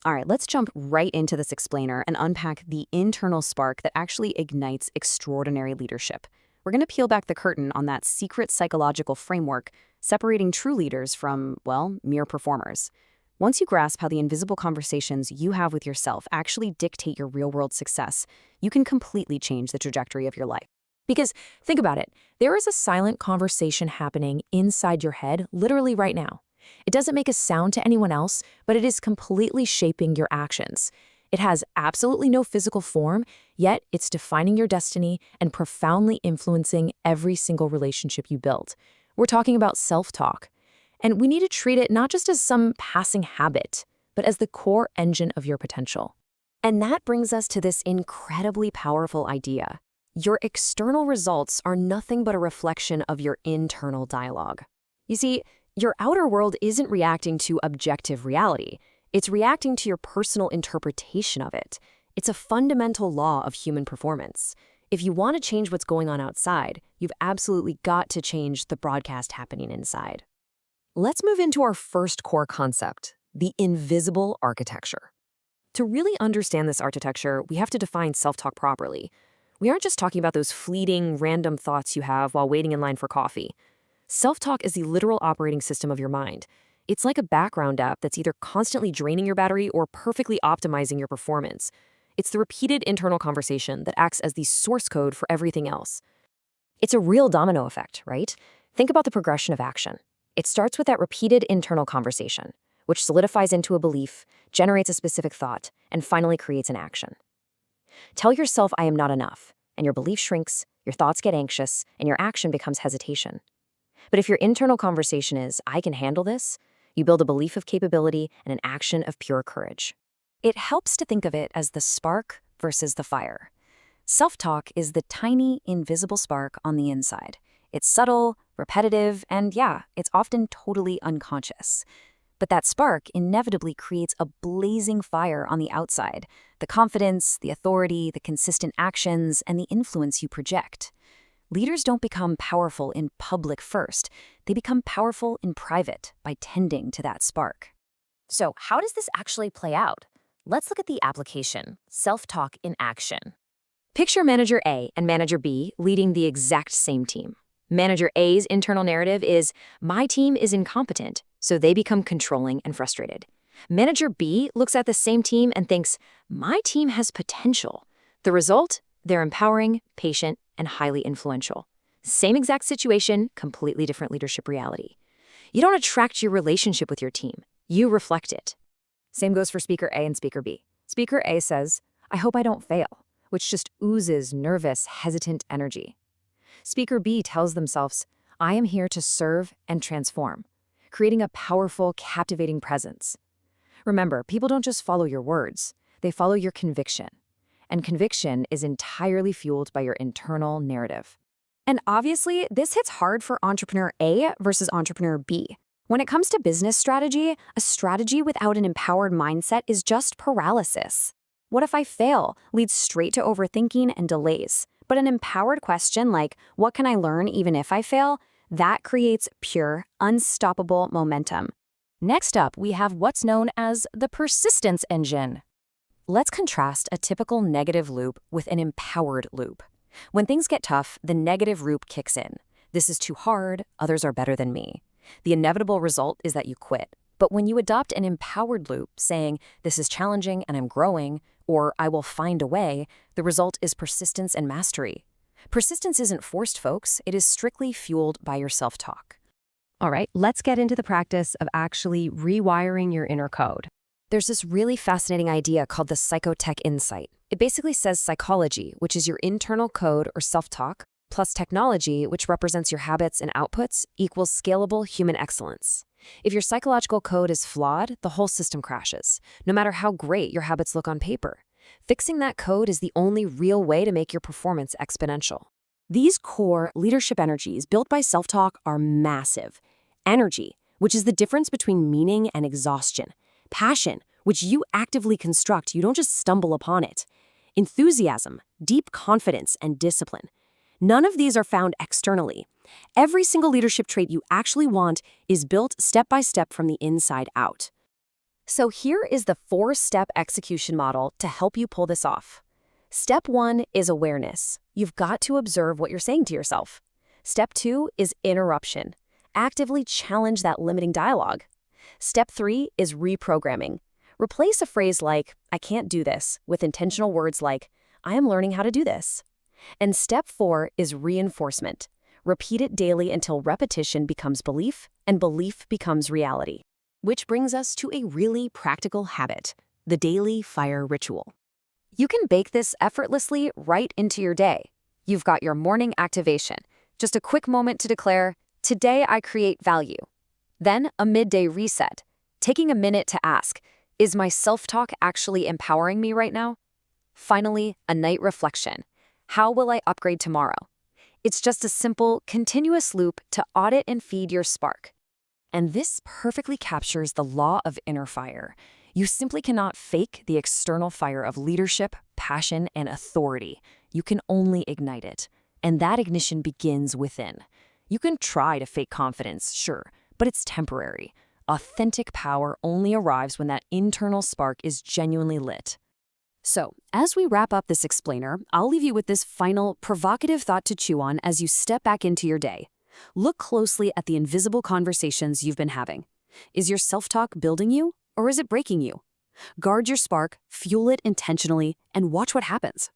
All right, let's jump right into this explainer and unpack the internal spark that actually ignites extraordinary leadership. We're going to peel back the curtain on that secret psychological framework, separating true leaders from, well, mere performers. Once you grasp how the invisible conversations you have with yourself actually dictate your real-world success, you can completely change the trajectory of your life. Because think about it, there is a silent conversation happening inside your head literally right now. It doesn't make a sound to anyone else, but it is completely shaping your actions. It has absolutely no physical form, yet it's defining your destiny and profoundly influencing every single relationship you build. We're talking about self-talk. And we need to treat it not just as some passing habit, but as the core engine of your potential. And that brings us to this incredibly powerful idea. Your external results are nothing but a reflection of your internal dialogue. You see, your outer world isn't reacting to objective reality. It's reacting to your personal interpretation of it. It's a fundamental law of human performance. If you want to change what's going on outside, you've absolutely got to change the broadcast happening inside. Let's move into our first core concept, the invisible architecture. To really understand this architecture, we have to define self-talk properly. We aren't just talking about those fleeting, random thoughts you have while waiting in line for coffee. Self-talk is the literal operating system of your mind. It's like a background app that's either constantly draining your battery or perfectly optimizing your performance. It's the repeated internal conversation that acts as the source code for everything else. It's a real domino effect, right? Think about the progression of action. It starts with that repeated internal conversation, which solidifies into a belief, generates a specific thought, and finally creates an action. Tell yourself, "I am not enough," and your belief shrinks, your thoughts get anxious, and your action becomes hesitation. But if your internal conversation is, "I can handle this," you build a belief of capability and an action of pure courage. It helps to think of it as the spark versus the fire. Self-talk is the tiny, invisible spark on the inside. It's subtle, repetitive, and it's often totally unconscious. But that spark inevitably creates a blazing fire on the outside, the confidence, the authority, the consistent actions, and the influence you project. Leaders don't become powerful in public first. They become powerful in private by tending to that spark. So how does this actually play out? Let's look at the application, self-talk in action. Picture Manager A and Manager B leading the exact same team. Manager A's internal narrative is, "My team is incompetent," so they become controlling and frustrated. Manager B looks at the same team and thinks, "My team has potential." The result? They're empowering, patient, and highly influential. Same exact situation, completely different leadership reality. You don't attract your relationship with your team. You reflect it. Same goes for Speaker A and Speaker B. Speaker A says, "I hope I don't fail," which just oozes nervous, hesitant energy. Speaker B tells themselves, "I am here to serve and transform," creating a powerful, captivating presence. Remember, people don't just follow your words, they follow your conviction. And conviction is entirely fueled by your internal narrative. And obviously, this hits hard for entrepreneur A versus entrepreneur B. When it comes to business strategy, a strategy without an empowered mindset is just paralysis. "What if I fail?" leads straight to overthinking and delays. But an empowered question like, "What can I learn even if I fail?" that creates pure, unstoppable momentum. Next up, we have what's known as the persistence engine. Let's contrast a typical negative loop with an empowered loop. When things get tough, the negative loop kicks in. "This is too hard, others are better than me." The inevitable result is that you quit. But when you adopt an empowered loop, saying, "This is challenging and I'm growing," or "I will find a way," the result is persistence and mastery. Persistence isn't forced, folks. It is strictly fueled by your self-talk. All right, let's get into the practice of actually rewiring your inner code. There's this really fascinating idea called the Psychotech insight. It basically says psychology, which is your internal code or self-talk, plus technology, which represents your habits and outputs, equals scalable human excellence. If your psychological code is flawed, the whole system crashes, no matter how great your habits look on paper. Fixing that code is the only real way to make your performance exponential. These core leadership energies built by self-talk are massive. Energy, which is the difference between meaning and exhaustion. Passion, which you actively construct, you don't just stumble upon it. Enthusiasm, deep confidence, and discipline. None of these are found externally. Every single leadership trait you actually want is built step by step from the inside out. So here is the 4-step execution model to help you pull this off. Step 1 is awareness. You've got to observe what you're saying to yourself. Step 2 is interruption. Actively challenge that limiting dialogue. Step 3 is reprogramming. Replace a phrase like, I can't do this, with intentional words like, I am learning how to do this. And step 4 is reinforcement. Repeat it daily until repetition becomes belief and belief becomes reality. Which brings us to a really practical habit, the daily fire ritual. You can bake this effortlessly right into your day. You've got your morning activation, just a quick moment to declare, today I create value. Then a midday reset, taking a minute to ask, is my self-talk actually empowering me right now? Finally, a night reflection. How will I upgrade tomorrow? It's just a simple, continuous loop to audit and feed your spark. And this perfectly captures the law of inner fire. You simply cannot fake the external fire of leadership, passion, and authority. You can only ignite it. And that ignition begins within. You can try to fake confidence, sure, but it's temporary. Authentic power only arrives when that internal spark is genuinely lit. So, as we wrap up this explainer, I'll leave you with this final, provocative thought to chew on as you step back into your day. Look closely at the invisible conversations you've been having. Is your self-talk building you, or is it breaking you? Guard your spark, fuel it intentionally, and watch what happens.